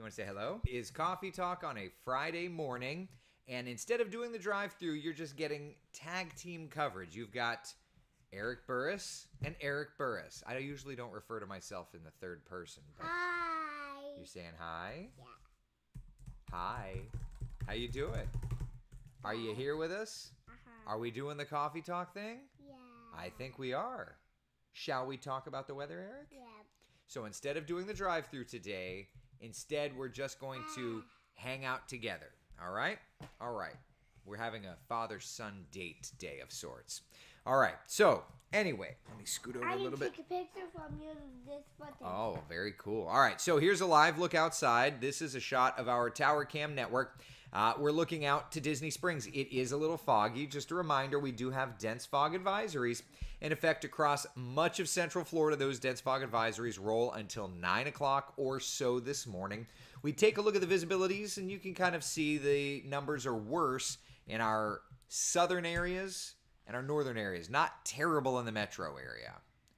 want to say hello? Is Coffee Talk on a Friday morning. And instead of doing the drive-thru, you're just getting tag team coverage. You've got Eric Burris and Eric Burris. I usually don't refer to myself in the third person. But hi. you're saying hi? Yeah. Hi. How you doing? Are you here with us? Are we doing the Coffee Talk thing? Yeah. I think we are. Shall we talk about the weather, Eric? Yeah. So instead of doing the drive-thru today, instead we're just going to hang out together. All right? All right. We're having a father-son date day of sorts. All right. So, anyway, let me scoot over a little bit. I can take a picture from you with this button. Oh, very cool. All right. So, here's a live look outside. This is a shot of our Tower Cam network. We're looking out to Disney Springs. It is a little foggy. Just a reminder, we do have dense fog advisories in effect across much of Central Florida. Those dense fog advisories roll until 9 o'clock or so this morning. We take a look at the visibilities, and you can kind of see the numbers are worse in our southern areas and our northern areas. Not terrible in the metro area.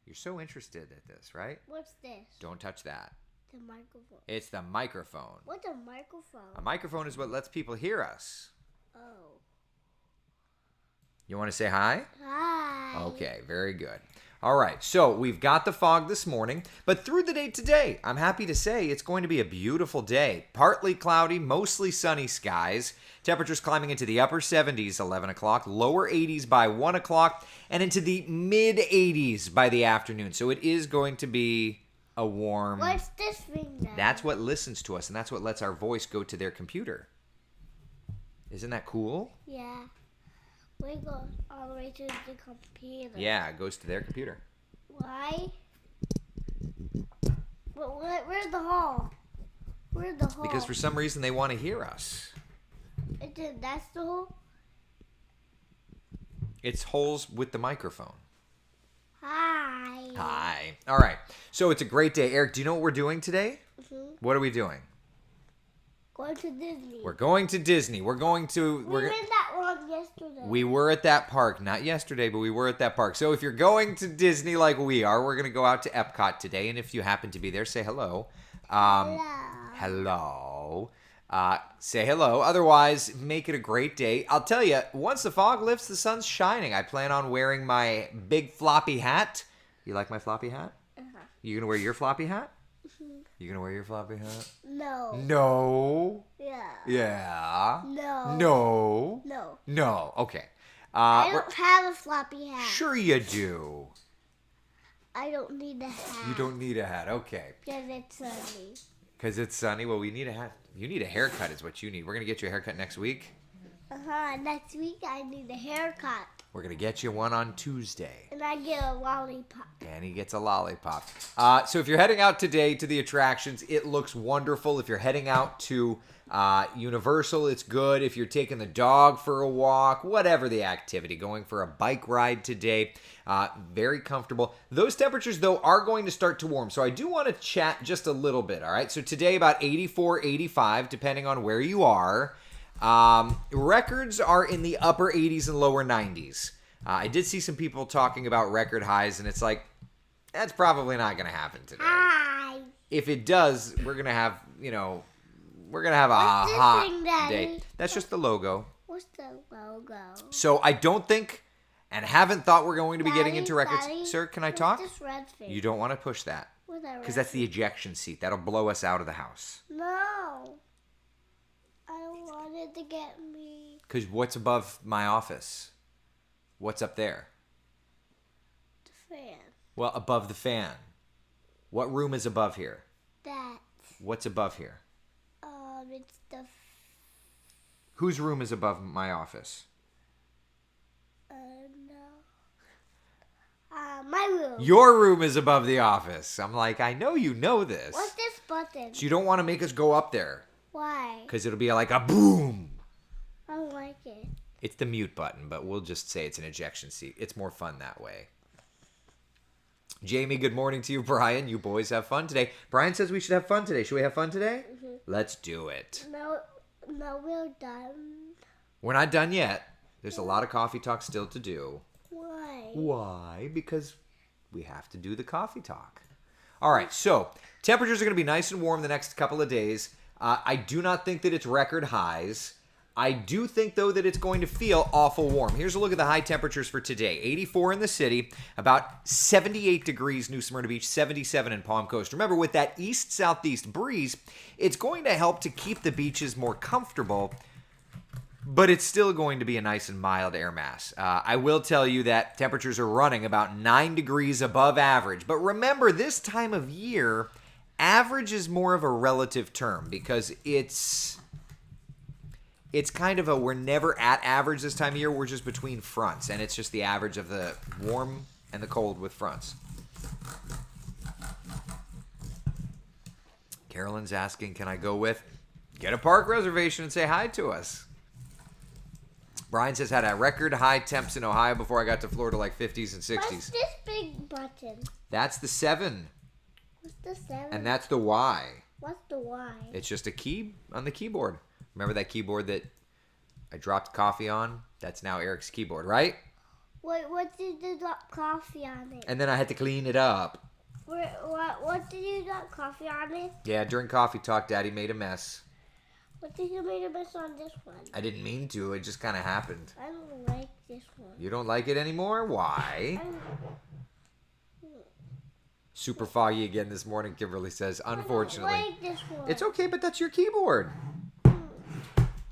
You're so interested at this, right? What's this? Don't touch that. The microphone. It's the microphone. What's a microphone? A microphone is what lets people hear us. Oh. You want to say hi? Hi. Okay, very good. All right, so we've got the fog this morning, but through the day today, I'm happy to say it's going to be a beautiful day. Partly cloudy, mostly sunny skies. Temperatures climbing into the upper 70s, 11 o'clock, lower 80s by 1 o'clock, and into the mid 80s by the afternoon. So it is going to be a warm... What's this thing then? That's what listens to us, and that's what lets our voice go to their computer. Isn't that cool? Yeah. We go all the way to the computer. Yeah, it goes to their computer. Why? Where's the hall? Where's the hall? Because for some reason they want to hear us. That's the hole? It's holes with the microphone. Hi. Hi. All right. So it's a great day. Eric, do you know what we're doing today? Mm-hmm. What are we doing? Going to Disney. We're going to Disney. We're going to... We were in that one yesterday. We were at that park. Not yesterday, but we were at that park. So if you're going to Disney like we are, we're going to go out to Epcot today. And if you happen to be there, say hello. Hello. Say hello. Otherwise, make it a great day. I'll tell you, once the fog lifts, the sun's shining. I plan on wearing my big floppy hat. You like my floppy hat? Uh-huh. You gonna wear your floppy hat? You gonna wear your floppy hat? No. No. Yeah. Yeah. No. No. No. No. Okay. I don't have a floppy hat. Sure you do. I don't need a hat. You don't need a hat. Okay. Because it's sunny. Because it's sunny. Well, we need a hat. You need a haircut is what you need. We're going to get you a haircut next week. Next week I need a haircut. We're going to get you one on Tuesday. And I get a lollipop. And he gets a lollipop. So if you're heading out today to the attractions, it looks wonderful. If you're heading out to Universal, it's good. If you're taking the dog for a walk, whatever the activity, going for a bike ride today, very comfortable. Those temperatures, though, are going to start to warm. So I do want to chat just a little bit, all right? So today about 84, 85, depending on where you are. Records are in the upper 80s and lower 90s. I did see some people talking about record highs, and it's like, that's probably not going to happen today. Hi. If it does, we're going to have, we're going to have a What's this hot thing, Daddy? day. That's just the logo. What's the logo? So I don't think and haven't thought we're going to be getting Daddy, into records. Daddy, Sir, can I what's talk? this red thing? You don't want to push that. What's that Because red that's the ejection seat. That'll blow us out of the house. thing? No. I don't want it to get me. Because what's above my office? What's up there? The fan. Well, above the fan. What room is above here? That. What's above here? It's the. Whose room is above my office? No. My room. Your room is above the office. I'm like, I know you know this. What's this button? So you don't want to make us go up there. Why? Because it'll be like a boom. I don't like it. It's the mute button, but we'll just say it's an ejection seat. It's more fun that way. Jamie, good morning to you. Brian, you boys have fun today. Brian says we should have fun today. Should we have fun today? Mm-hmm. Let's do it. No, we're done. We're not done yet. There's a lot of coffee talk still to do. Why? Why? Because we have to do the coffee talk. All right, so temperatures are going to be nice and warm the next couple of days. I do not think that it's record highs. I do think, though, that it's going to feel awful warm. Here's a look at the high temperatures for today. 84 in the city, about 78 degrees New Smyrna Beach, 77 in Palm Coast. Remember, with that east-southeast breeze, it's going to help to keep the beaches more comfortable, but it's still going to be a nice and mild air mass. I will tell you that temperatures are running about 9 degrees above average. But remember, this time of year, average is more of a relative term because it's kind of we're never at average this time of year. We're just between fronts, and it's just the average of the warm and the cold with fronts. Carolyn's asking, can I go with? Get a park reservation and say hi to us. Brian says, had a record high temps in Ohio before I got to Florida, like 50s and 60s. What's this big button? That's the 7. What's the 7? And that's the Y. What's the Y? It's just a key on the keyboard. Remember that keyboard that I dropped coffee on? That's now Eric's keyboard, right? Wait, what did you drop coffee on it? And then I had to clean it up. What did you drop coffee on it? Yeah, during coffee talk, Daddy made a mess. What did you make a mess on this one? I didn't mean to. It just kind of happened. I don't like this one. You don't like it anymore? Why? Super foggy again this morning, Kimberly says. Unfortunately. I don't like this one. It's okay, but that's your keyboard.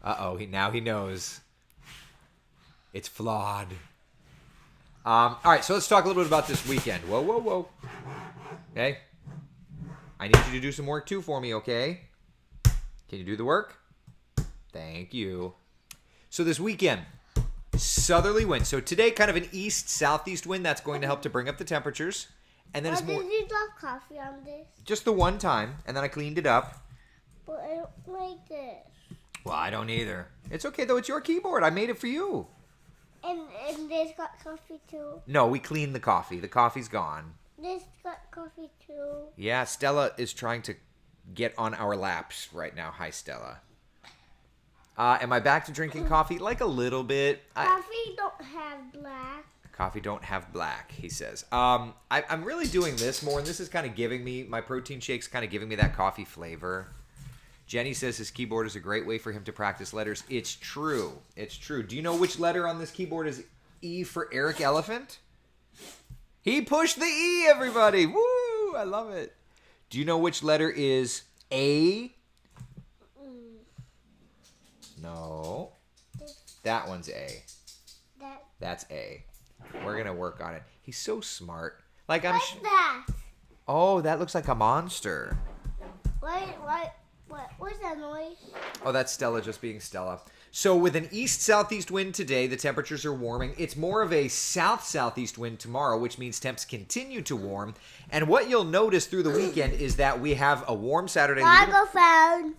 Uh-oh, now he knows. It's flawed. All right, so let's talk a little bit about this weekend. Whoa, whoa, whoa. Okay? I need you to do some work, too, for me, okay? Can you do the work? Thank you. So this weekend, southerly wind. So today, kind of an east-southeast wind. That's going to help to bring up the temperatures. And then Why it's more... did you drop coffee on this? Just the one time, and then I cleaned it up. But I don't like this. Well, I don't either. It's okay, though. It's your keyboard. I made it for you. And this got coffee too. No, we cleaned the coffee. The coffee's gone. This got coffee too. Yeah, Stella is trying to get on our laps right now. Hi, Stella. Am I back to drinking coffee? Like a little bit. Coffee don't have black. Coffee don't have black, he says. I'm really doing this more, and this is kind of giving me, my protein shake's kind of giving me that coffee flavor. Jenny says his keyboard is a great way for him to practice letters. It's true. It's true. Do you know which letter on this keyboard is E for Eric Elephant? He pushed the E, everybody. Woo! I love it. Do you know which letter is A? No. That one's A. That's A. We're going to work on it. He's so smart. Like I'm. What's that? Oh, that looks like a monster. What's that noise? Oh, that's Stella just being Stella. So with an east-southeast wind today, the temperatures are warming. It's more of a south-southeast wind tomorrow, which means temps continue to warm. And what you'll notice through the weekend is that we have a warm Saturday. Microphone.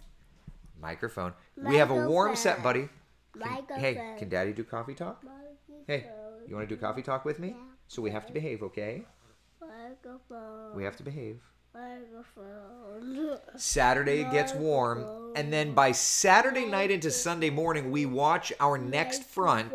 We have a warm set, buddy. Hey, can Daddy do coffee talk? Hey, you want to do coffee talk with me? Yeah. So we have to behave, okay? Microphone. We have to behave. Microphone. Saturday it gets warm, and then by Saturday night into Sunday morning, we watch our next front.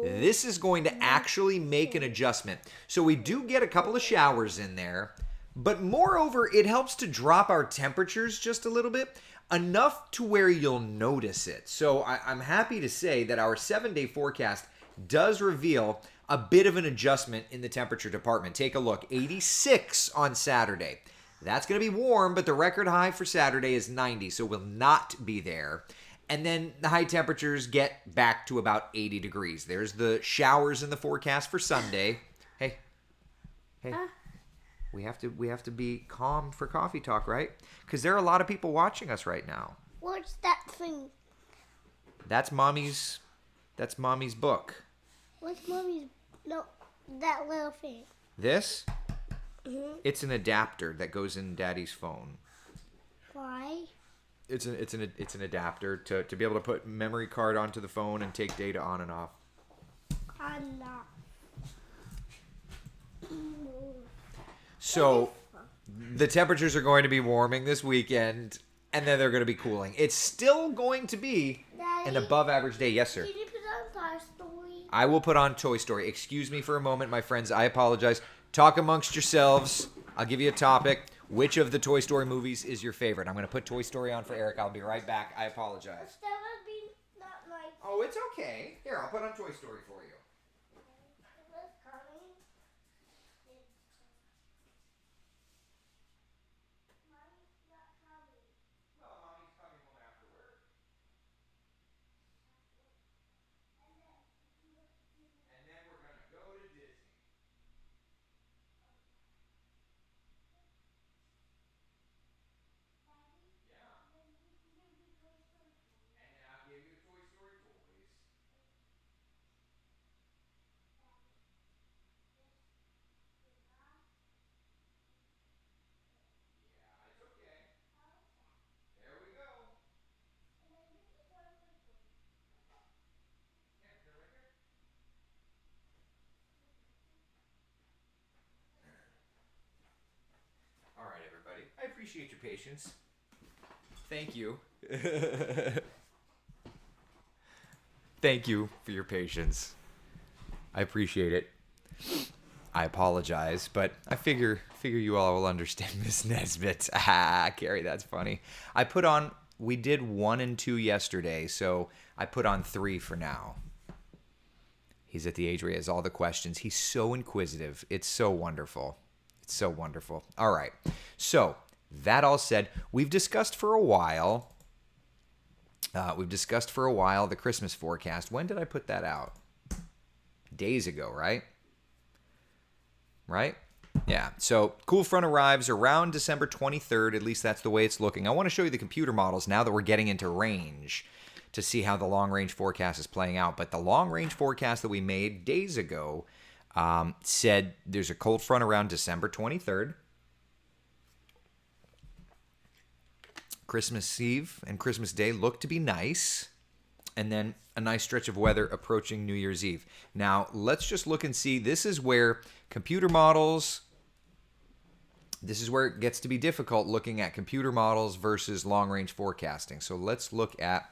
This is going to actually make an adjustment. So we do get a couple of showers in there, but moreover, it helps to drop our temperatures just a little bit, enough to where you'll notice it. So I'm happy to say that our 7-day forecast does reveal a bit of an adjustment in the temperature department. Take a look. 86 on Saturday. That's going to be warm, but the record high for Saturday is 90, so we'll not be there. And then the high temperatures get back to about 80 degrees. There's the showers in the forecast for Sunday. Hey. We have to be calm for coffee talk, right? Because there are a lot of people watching us right now. What's that thing? That's mommy's book. What's mommy's? No, that little thing. This? Mm-hmm. It's an adapter that goes in Daddy's phone. Why? It's an adapter to be able to put memory card onto the phone and take data on and off. I'm not. So the temperatures are going to be warming this weekend, and then they're going to be cooling. It's still going to be an above average day. Yes, sir. Can you put on Toy Story? I will put on Toy Story. Excuse me for a moment, my friends. I apologize. Talk amongst yourselves. I'll give you a topic. Which of the Toy Story movies is your favorite? I'm going to put Toy Story on for Eric. I'll be right back. I apologize. That would be not like. Oh, it's okay. Here, I'll put on Toy Story for you. It was coming. Mommy's not coming. Well, Mommy's coming home after work. And then we're going to go to Disney. Yeah. And then I'll give you the Toy Story toys. Yeah, it's okay. There we go. Yeah, they're right there. All right, everybody. I appreciate your patience. Thank you. Thank you for your patience. I appreciate it. I apologize, but I figure you all will understand Miss Nesbitt. Ah, Carrie, that's funny. We did 1 and 2 yesterday, so I put on 3 for now. He's at the age where he has all the questions. He's so inquisitive. It's so wonderful. It's so wonderful. All right. So, that all said, we've discussed for a while the Christmas forecast. When did I put that out? Days ago, right? Right? Yeah. So, cool front arrives around December 23rd. At least that's the way it's looking. I want to show you the computer models now that we're getting into range to see how the long-range forecast is playing out. But the long-range forecast that we made days ago said there's a cold front around December 23rd. Christmas Eve and Christmas Day look to be nice. And then a nice stretch of weather approaching New Year's Eve. Now, let's just look and see. This is where computer models, this is where it gets to be difficult looking at computer models versus long-range forecasting. So let's look at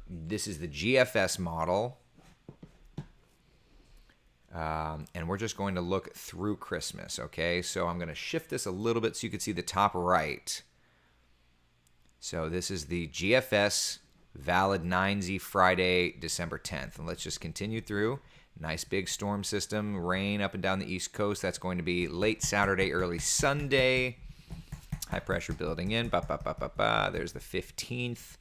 this is the GFS model. And we're just going to look through Christmas, okay? So I'm going to shift this a little bit so you can see the top right. So this is the GFS valid 9Z Friday, December 10th. And let's just continue through. Nice big storm system, rain up and down the East Coast. That's going to be late Saturday, early Sunday. High pressure building in. There's the 15th.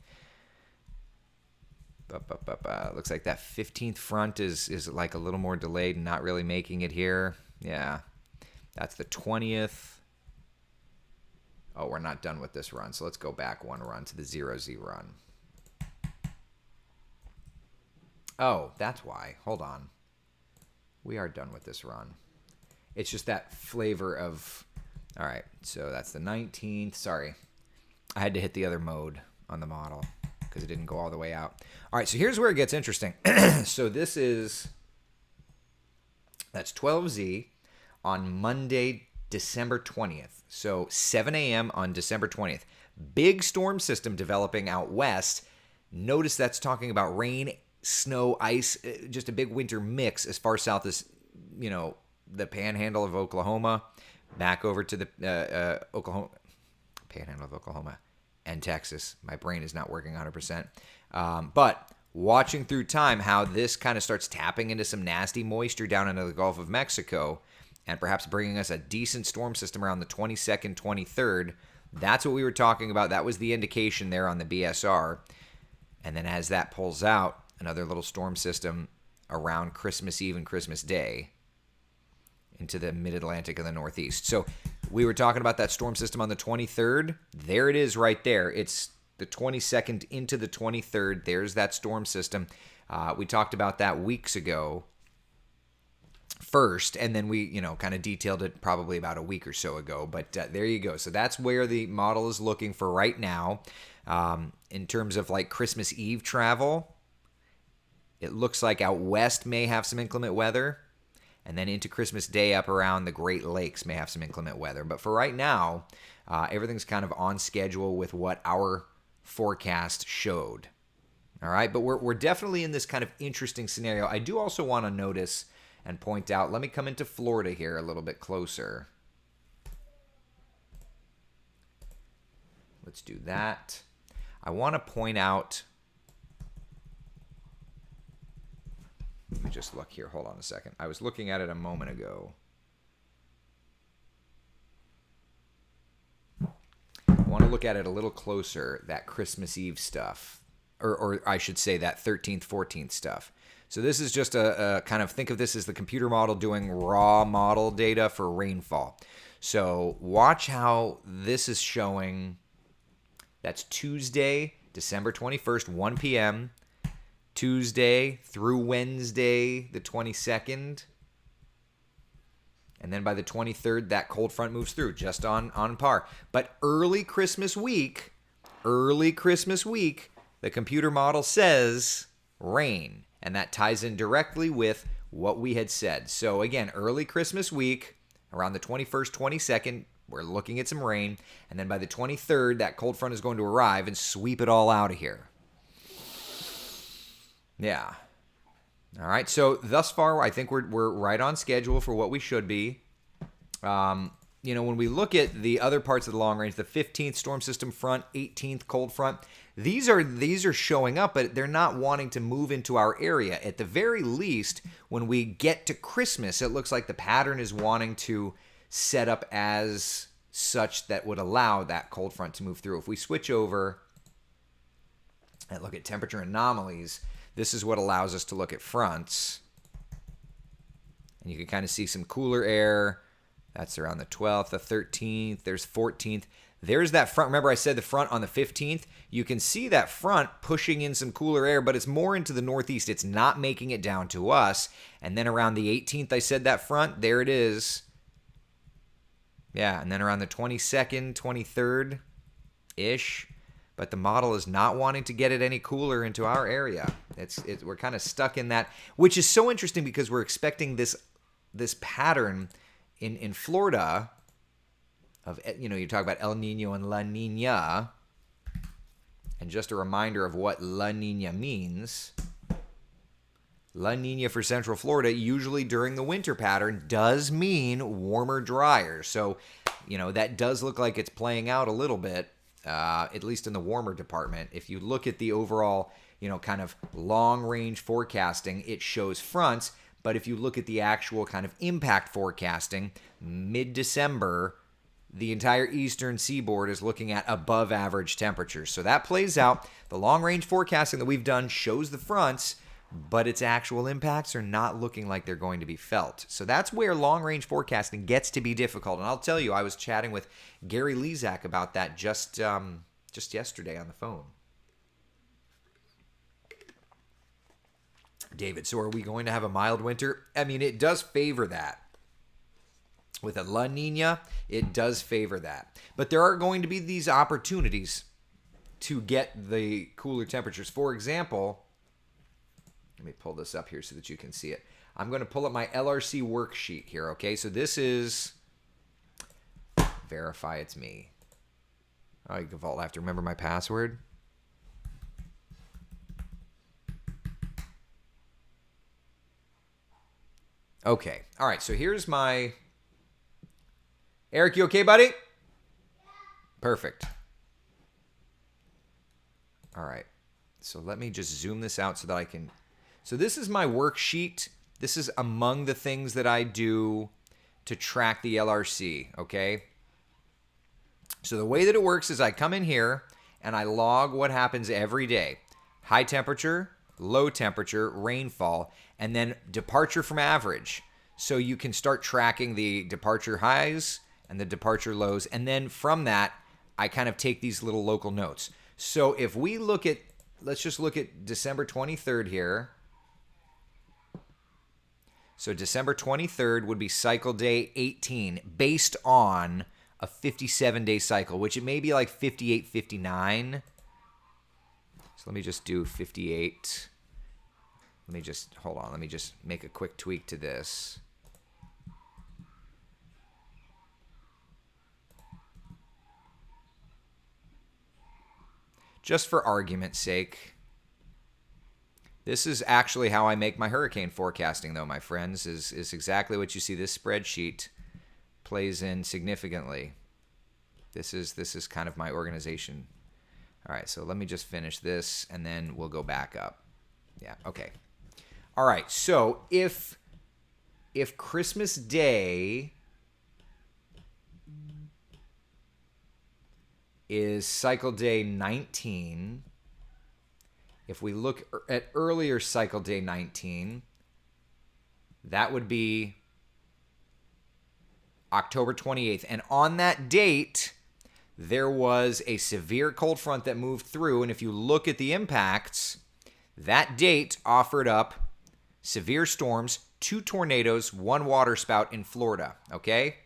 Looks like that 15th front is like a little more delayed and not really making it here. Yeah. That's the 20th. Oh, we're not done with this run, so let's go back one run to the 0Z run. Oh, that's why. Hold on. We are done with this run. It's just that flavor of... All right, so that's the 19th. Sorry. I had to hit the other mode on the model because it didn't go all the way out. All right, so here's where it gets interesting. So this is... That's 12Z on Monday, December 20th. So 7 a.m. on December 20th. Big storm system developing out west. Notice that's talking about rain, snow, ice, just a big winter mix as far south as, the panhandle of Oklahoma, back over to the panhandle of Oklahoma and Texas. My brain is not working 100%. But watching through time how this kind of starts tapping into some nasty moisture down into the Gulf of Mexico and perhaps bringing us a decent storm system around the 22nd, 23rd. That's what we were talking about. That was the indication there on the BSR. And then as that pulls out, another little storm system around Christmas Eve and Christmas Day into the mid-Atlantic and the Northeast. So we were talking about that storm system on the 23rd. There it is right there. It's the 22nd into the 23rd. There's that storm system. We talked about that weeks ago first, and then we, kind of detailed it probably about a week or so ago. But there you go. So that's where the model is looking for right now. In terms of like Christmas Eve travel, it looks like out west may have some inclement weather, and then into Christmas Day up around the Great Lakes may have some inclement weather. But for right now, everything's kind of on schedule with what our forecast showed. All right, but we're definitely in this kind of interesting scenario. I do also want to notice and point out, let me come into Florida here a little bit closer. Let's do that. I want to point out, let me just look here. Hold on a second. I was looking at it a moment ago. I want to look at it a little closer, that Christmas Eve stuff. Or I should say that 13th, 14th stuff. So this is just a kind of, think of this as the computer model doing raw model data for rainfall. So watch how this is showing. That's Tuesday, December 21st, 1 p.m., Tuesday through Wednesday, the 22nd. And then by the 23rd, that cold front moves through, just on par. But early Christmas week, the computer model says rain. And that ties in directly with what we had said. So again, early Christmas week, around the 21st, 22nd, we're looking at some rain. And then by the 23rd, that cold front is going to arrive and sweep it all out of here. Yeah. All right. So thus far, I think we're right on schedule for what we should be. When we look at the other parts of the long range, the 15th storm system front, 18th cold front, these are showing up, but they're not wanting to move into our area. At the very least, when we get to Christmas, it looks like the pattern is wanting to set up as such that would allow that cold front to move through. If we switch over and look at temperature anomalies, this is what allows us to look at fronts. And you can kind of see some cooler air. That's around the 12th, the 13th, there's 14th. There's that front. Remember I said the front on the 15th? You can see that front pushing in some cooler air, but it's more into the northeast. It's not making it down to us. And then around the 18th, I said that front. There it is. Yeah, and then around the 22nd, 23rd-ish. But the model is not wanting to get it any cooler into our area. We're kind of stuck in that, which is so interesting because we're expecting this pattern in Florida of, you talk about El Nino and La Nina. And just a reminder of what La Nina means. La Nina for Central Florida, usually during the winter pattern, does mean warmer, drier. So, that does look like it's playing out a little bit, at least in the warmer department. If you look at the overall, kind of long-range forecasting, it shows fronts. But if you look at the actual kind of impact forecasting, mid-December, the entire eastern seaboard is looking at above average temperatures. So that plays out. The long-range forecasting that we've done shows the fronts, but its actual impacts are not looking like they're going to be felt. So that's where long-range forecasting gets to be difficult. And I'll tell you, I was chatting with Gary Lezak about that just yesterday on the phone. David, so are we going to have a mild winter? I mean, it does favor that. With a La Nina, it does favor that. But there are going to be these opportunities to get the cooler temperatures. For example, let me pull this up here so that you can see it. I'm going to pull up my LRC worksheet here, okay? So this is, verify it's me. Oh, you can vault. I have to remember my password. Okay. All right. So here's my... Eric, you okay, buddy? Yeah. Perfect. All right. So let me just zoom this out so that I can... So this is my worksheet. This is among the things that I do to track the LRC, okay? So the way that it works is I come in here and I log what happens every day. High temperature, low temperature, rainfall, and then departure from average. So you can start tracking the departure highs and the departure lows. And then from that, I kind of take these little local notes. So if we look at, let's just look at December 23rd here. So December 23rd would be cycle day 18 based on a 57-day cycle, which it may be like 58, 59. So let me just do 58. Let me just, hold on. Let me just make a quick tweak to this. Just for argument's sake. This is actually how I make my hurricane forecasting, though, my friends, is exactly what you see. This spreadsheet plays in significantly. This is kind of my organization. All right, so let me just finish this, and then we'll go back up. Yeah, okay. All right, so if Christmas Day is cycle day 19, if we look at earlier cycle day 19, that would be October 28th. And on that date, there was a severe cold front that moved through. And if you look at the impacts, that date offered up severe storms, 2 tornadoes, 1 waterspout in Florida. Okay?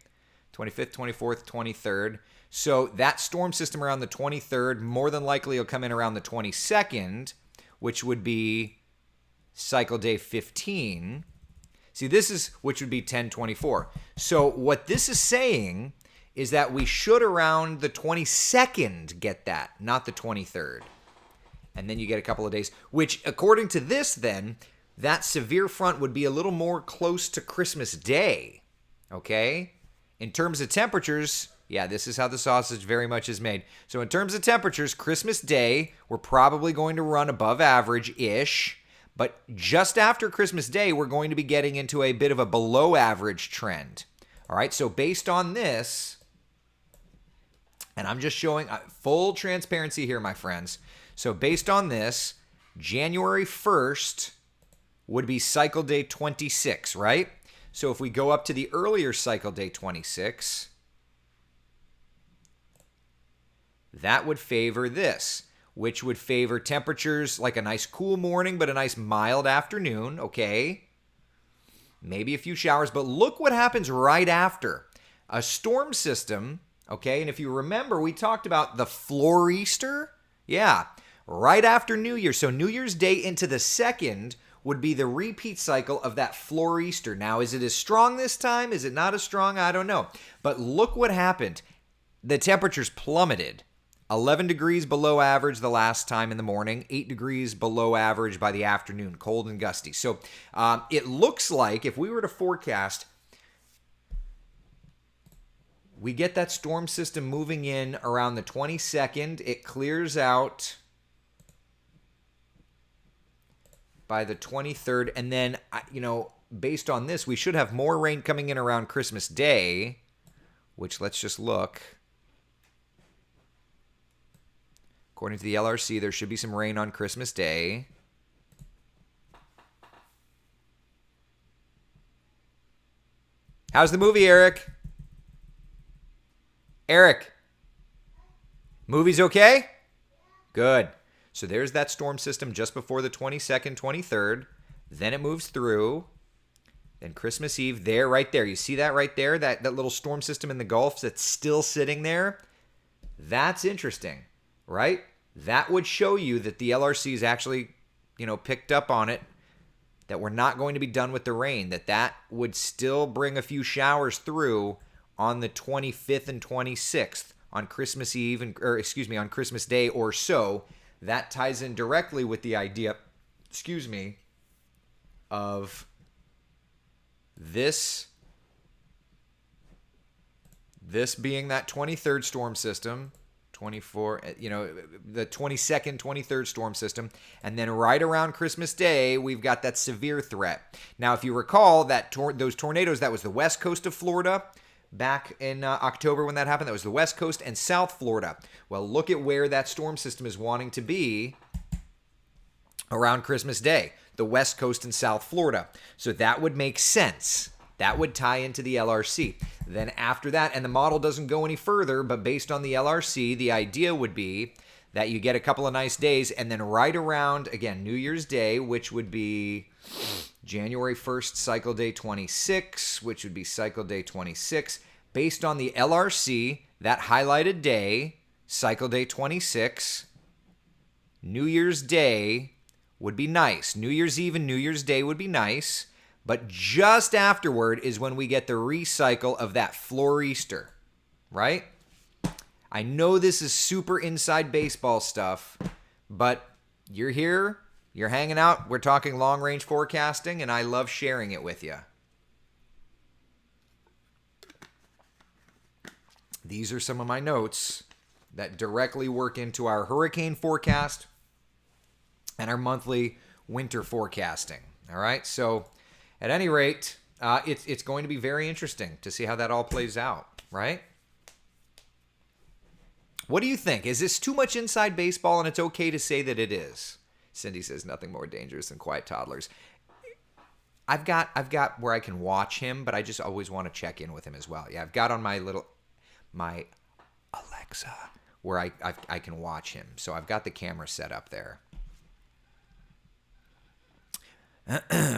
25th, 24th, 23rd. So that storm system around the 23rd, more than likely will come in around the 22nd, which would be cycle day 15. See, this is, which would be 1024. So what this is saying is that we should around the 22nd get that, not the 23rd. And then you get a couple of days, which according to this then, that severe front would be a little more close to Christmas Day. Okay? In terms of temperatures, yeah, this is how the sausage very much is made. So in terms of temperatures, Christmas Day, we're probably going to run above average-ish. But just after Christmas Day, we're going to be getting into a bit of a below average trend. All right, so based on this, and I'm just showing full transparency here, my friends. So based on this, January 1st would be cycle day 26, right? So if we go up to the earlier cycle day 26, that would favor this, which would favor temperatures like a nice cool morning, but a nice mild afternoon, okay? Maybe a few showers, but look what happens right after. A storm system, okay? And if you remember, we talked about the Floor-Easter. Yeah, right after New Year. So New Year's Day into the 2nd would be the repeat cycle of that Floor-Easter. Now, is it as strong this time? Is it not as strong? I don't know. But look what happened. The temperatures plummeted. 11 degrees below average the last time in the morning, 8 degrees below average by the afternoon, cold and gusty. So it looks like if we were to forecast, we get that storm system moving in around the 22nd. It clears out by the 23rd. And then, based on this, we should have more rain coming in around Christmas Day, which let's just look. According to the LRC, there should be some rain on Christmas Day. How's the movie, Eric? Eric, movie's okay? Good. So there's that storm system just before the 22nd, 23rd. Then it moves through. Then Christmas Eve, there, right there. You see that right there? That little storm system in the Gulf that's still sitting there? That's interesting. Right? That would show you that the LRC is actually, picked up on it, that we're not going to be done with the rain, that would still bring a few showers through on the 25th and 26th on Christmas Eve, on Christmas Day or so. That ties in directly with the idea, of this being that 23rd storm system, 24, the 22nd, 23rd storm system. And then right around Christmas Day, we've got that severe threat. Now, if you recall that those tornadoes, that was the west coast of Florida back in October when that happened. That was the west coast and South Florida. Well, look at where that storm system is wanting to be around Christmas Day, the west coast and South Florida. So that would make sense. That would tie into the LRC. Then after that, and the model doesn't go any further, but based on the LRC, the idea would be that you get a couple of nice days, and then right around, again, New Year's Day, which would be January 1st, cycle day 26, which would be cycle day 26. Based on the LRC, that highlighted day, cycle day 26, New Year's Day would be nice. New Year's Eve and New Year's Day would be nice. But just afterward is when we get the recycle of that Floor-Easter, right? I know this is super inside baseball stuff, but you're here, you're hanging out, we're talking long-range forecasting, and I love sharing it with you. these are some of my notes that directly work into our hurricane forecast and our monthly winter forecasting. All right. So at any rate, it's going to be very interesting to see how that all plays out, right? What do you think? Is this too much inside baseball, and it's okay to say that it is? Cindy says nothing more dangerous than quiet toddlers. I've got where I can watch him, but I just always want to check in with him as well. Yeah, I've got on my Alexa where I can watch him. So I've got the camera set up there.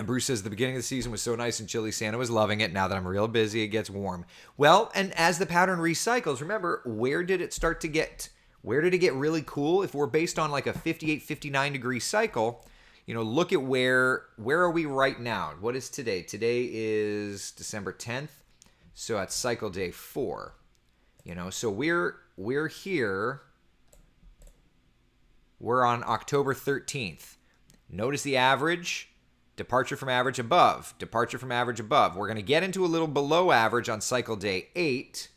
Bruce says the beginning of the season was so nice and chilly. Santa was loving it. Now that I'm real busy, it gets warm. Well, and as the pattern recycles, remember, where did it get really cool? If we're based on like a 58, 59 degree cycle, look at where are we right now? What is today? Today is December 10th. So that's cycle day 4. So we're here. We're on October 13th. Notice the average. Departure from average above. Departure from average above. We're going to get into a little below average on cycle day 8,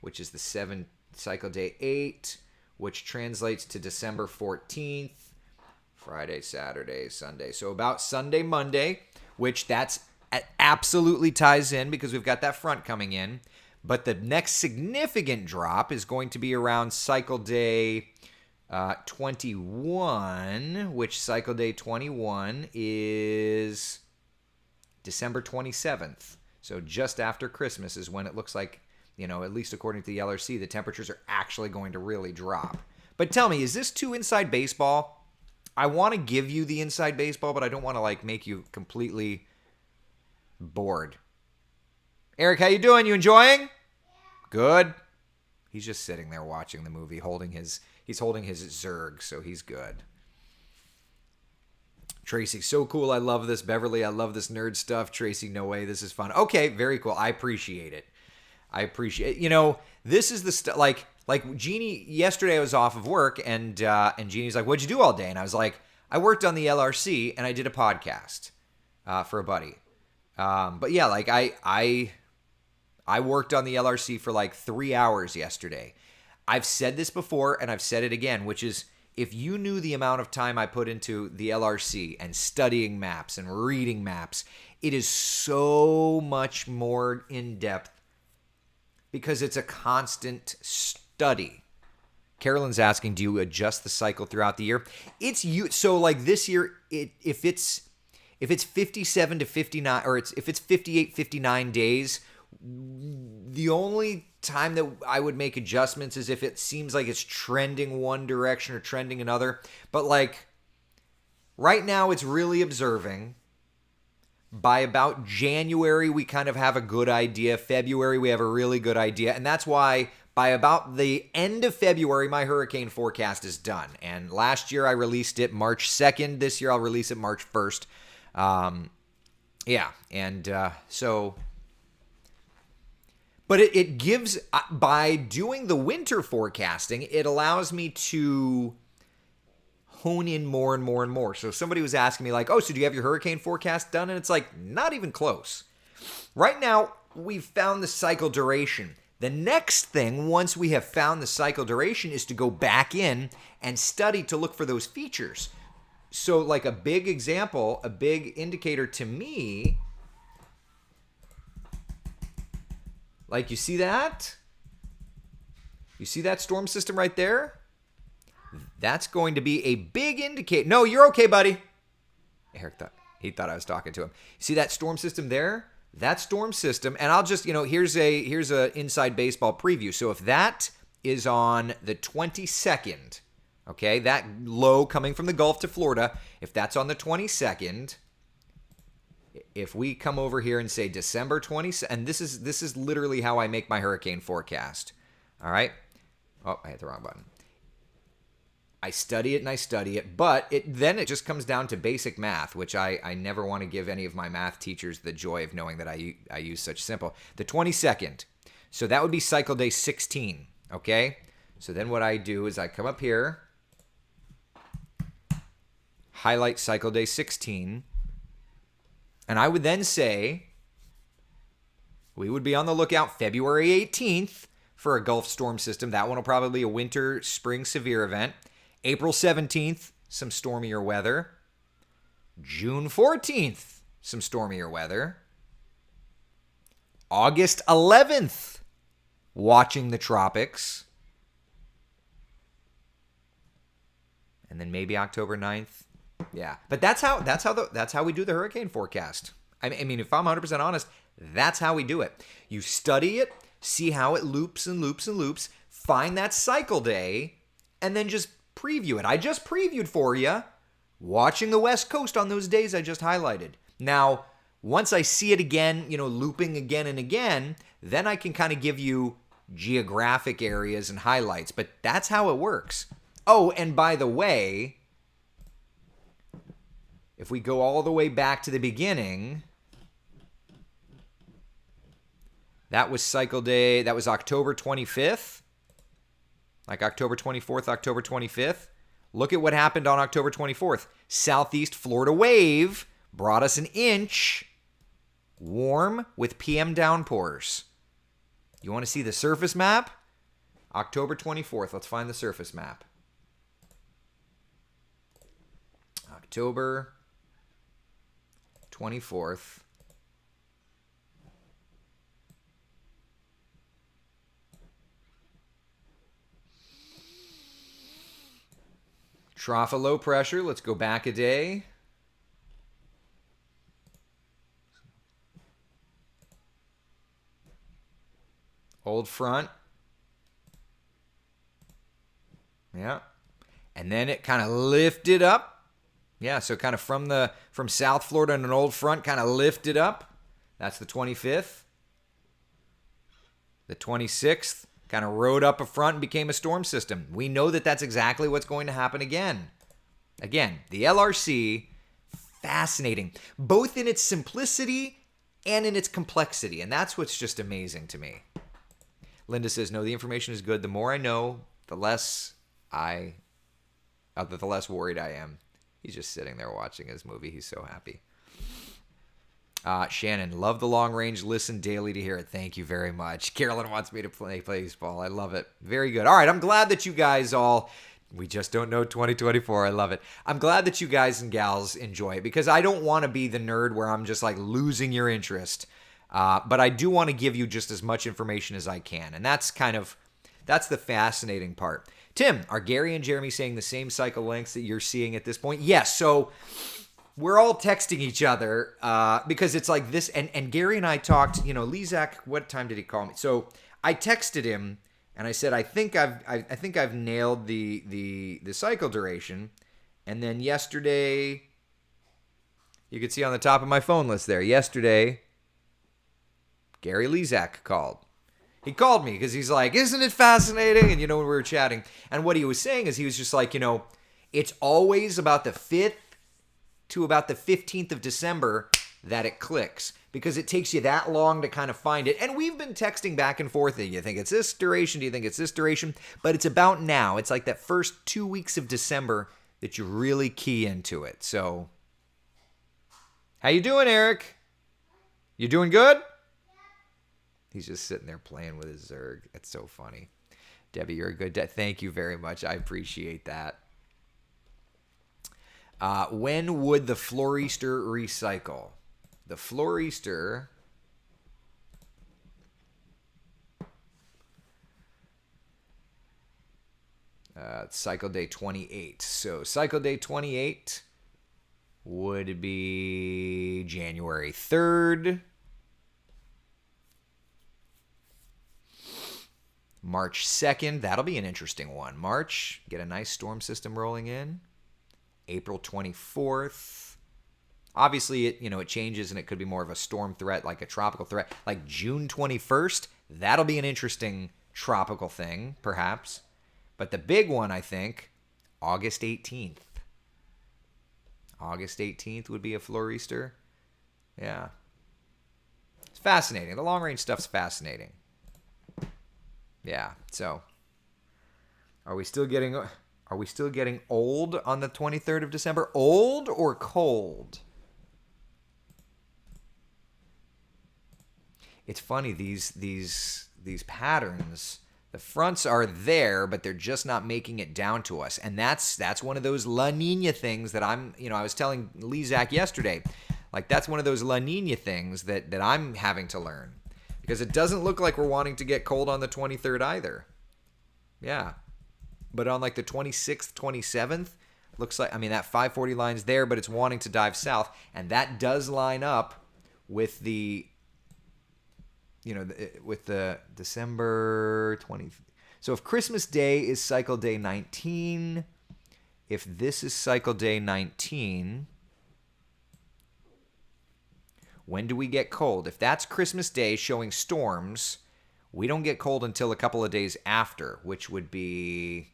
which is the 7 cycle day 8, which translates to December 14th, Friday, Saturday, Sunday. So about Sunday, Monday, which that's absolutely ties in because we've got that front coming in. But the next significant drop is going to be around cycle day 21, which cycle day 21 is December 27th. So just after Christmas is when it looks like, at least according to the LRC, the temperatures are actually going to really drop. But tell me, is this too inside baseball? I want to give you the inside baseball, but I don't want to make you completely bored. Eric, how you doing? You enjoying? Yeah. Good. He's just sitting there watching the movie, he's holding his Zerg, so he's good. Tracy, so cool. I love this. Beverly, I love this nerd stuff. Tracy, no way. This is fun. Okay, very cool. I appreciate it. This is the stuff, like Jeannie, yesterday I was off of work, and Jeannie's like, what'd you do all day? And I was like, I worked on the LRC, and I did a podcast for a buddy. But yeah, I worked on the LRC for 3 hours yesterday. I've said this before, and I've said it again, which is, if you knew the amount of time I put into the LRC and studying maps and reading maps, it is so much more in-depth because it's a constant study. Carolyn's asking, do you adjust the cycle throughout the year? So this year, if it's 57 to 59, or if it's 58, 59 days, the only time that I would make adjustments is if it seems like it's trending one direction or trending another. But right now it's really observing. By about January, we kind of have a good idea. February, we have a really good idea. And that's why by about the end of February, my hurricane forecast is done. And last year I released it March 2nd. This year I'll release it March 1st. But it gives, by doing the winter forecasting, it allows me to hone in more and more and more. So somebody was asking me so do you have your hurricane forecast done? And it's not even close. Right now, we've found the cycle duration. The next thing, once we have found the cycle duration, is to go back in and study to look for those features. So a big example, a big indicator to me, you see that? You see that storm system right there? That's going to be a big indicator. No, you're okay, buddy. Eric thought I was talking to him. See that storm system there? That storm system, and I'll just, here's a inside baseball preview. So if that is on the 22nd, okay, that low coming from the Gulf to Florida, if that's on the 22nd, if we come over here and say December 20th, and this is literally how I make my hurricane forecast. All right. Oh, I hit the wrong button. I study it, but then it just comes down to basic math, which I never want to give any of my math teachers the joy of knowing that I use such simple. The 22nd. So that would be cycle day 16. Okay. So then what I do is I come up here, highlight cycle day 16. And I would then say we would be on the lookout February 18th for a Gulf storm system. That one will probably be a winter, spring severe event. April 17th, some stormier weather. June 14th, some stormier weather. August 11th, watching the tropics. And then maybe October 9th. Yeah, but that's how we do the hurricane forecast. I mean, if I'm 100% honest, that's how we do it. You study it, see how it loops and loops and loops, find that cycle day, and then just preview it. I just previewed for you watching the West Coast on those days I just highlighted. Now, once I see it again, looping again and again, then I can kind of give you geographic areas and highlights. But that's how it works. Oh, and by the way, if we go all the way back to the beginning, that was cycle day, that was October 25th, like October 24th, October 25th. Look at what happened on October 24th. Southeast Florida wave brought us an inch, warm with PM downpours. You want to see the surface map? October 24th, let's find the surface map. October 24th. Trough of low pressure. Let's go back a day. Old front. Yeah. And then it kind of lifted up. Yeah, so kind of from South Florida and an old front kind of lifted up. That's the 25th. The 26th kind of rode up a front and became a storm system. We know that that's exactly what's going to happen again. Again, the LRC, fascinating, both in its simplicity and in its complexity. And that's what's just amazing to me. Linda says, no, the information is good. The more I know, the less worried I am. He's just sitting there watching his movie. He's so happy. Shannon, love the long range. Listen daily to hear it. Thank you very much. Carolyn wants me to play baseball. I love it. Very good. All right. I'm glad that you guys we just don't know 2024. I love it. I'm glad that you guys and gals enjoy it because I don't want to be the nerd where I'm just like losing your interest. But I do want to give you just as much information as I can. And that's the fascinating part. Tim, are Gary and Jeremy saying the same cycle lengths that you're seeing at this point? Yes. So we're all texting each other because it's like this. And Gary and I talked, Lizak, what time did he call me? So I texted him and I said, I think I've nailed the cycle duration. And then yesterday, you could see on the top of my phone list there, yesterday, Gary Lizak called. He called me because he's like, isn't it fascinating? And, when we were chatting. And what he was saying is he was just like, it's always about the 5th to about the 15th of December that it clicks. Because it takes you that long to kind of find it. And we've been texting back and forth. Do you think it's this duration? Do you think it's this duration? But it's about now. It's like that first 2 weeks of December that you really key into it. So, how you doing, Eric? You doing good? He's just sitting there playing with his Zerg. It's so funny. Debbie, you're a good dad. Thank you very much. I appreciate that. When would the Florester recycle? The Florester... cycle day 28. So cycle day 28 would be January 3rd. March 2nd, that'll be an interesting one. March, get a nice storm system rolling in. April 24th. Obviously, it changes and it could be more of a storm threat, like a tropical threat. Like June 21st, that'll be an interesting tropical thing, perhaps. But the big one, I think, August 18th. August 18th would be a Florester. Yeah. It's fascinating. The long-range stuff's fascinating. Yeah, so are we still getting old on the 23rd of December? Old or cold? It's funny, these patterns, The fronts are there, but they're just not making it down to us. And that's one of those La Nina things that I was telling Lezak yesterday. Like, that's one of those La Nina things that I'm having to learn. Because it doesn't look like we're wanting to get cold on the 23rd either. Yeah. But on like the 26th, 27th, looks like, that 540 line's there, but it's wanting to dive south. And that does line up with the December 20th. So if Christmas Day is cycle day 19, if this is cycle day 19, when do we get cold? If that's Christmas Day showing storms, we don't get cold until a couple of days after, which would be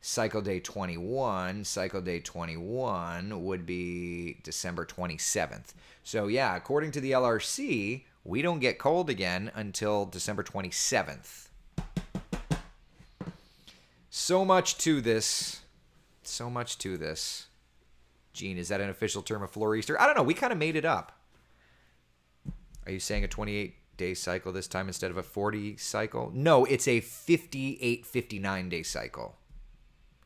cycle day 21. Cycle day 21 would be December 27th. So yeah, according to the LRC, we don't get cold again until December 27th. So much to this. So much to this. Gene, is that an official term of Florester? I don't know. We kind of made it up. Are you saying a 28-day cycle this time instead of a 40 cycle? No, it's a 58, 59-day cycle.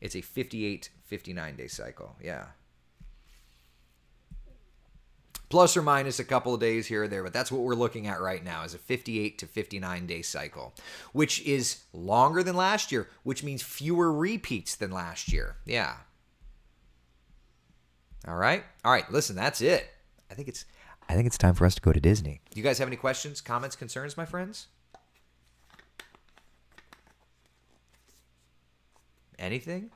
It's a 58, 59-day cycle. Yeah. Plus or minus a couple of days here or there, but that's what we're looking at right now is a 58 to 59-day cycle, which is longer than last year, which means fewer repeats than last year. Yeah. All right. Listen, that's it. I think it's time for us to go to Disney. Do you guys have any questions, comments, concerns, my friends? Anything?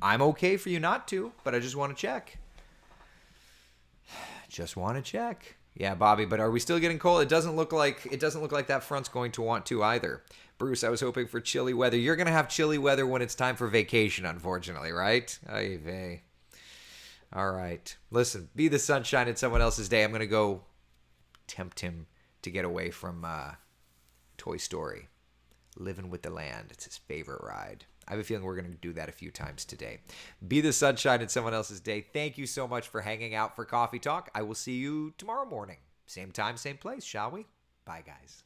I'm okay for you not to, but I just want to check. Just want to check. Yeah, Bobby, but are we still getting cold? It doesn't look like that front's going to want to either. Bruce, I was hoping for chilly weather. You're going to have chilly weather when it's time for vacation, unfortunately, right? Ay vey. All right. Listen, be the sunshine in someone else's day. I'm going to go tempt him to get away from Toy Story. Living with the Land. It's his favorite ride. I have a feeling we're going to do that a few times today. Be the sunshine in someone else's day. Thank you so much for hanging out for Coffee Talk. I will see you tomorrow morning. Same time, same place, shall we? Bye, guys.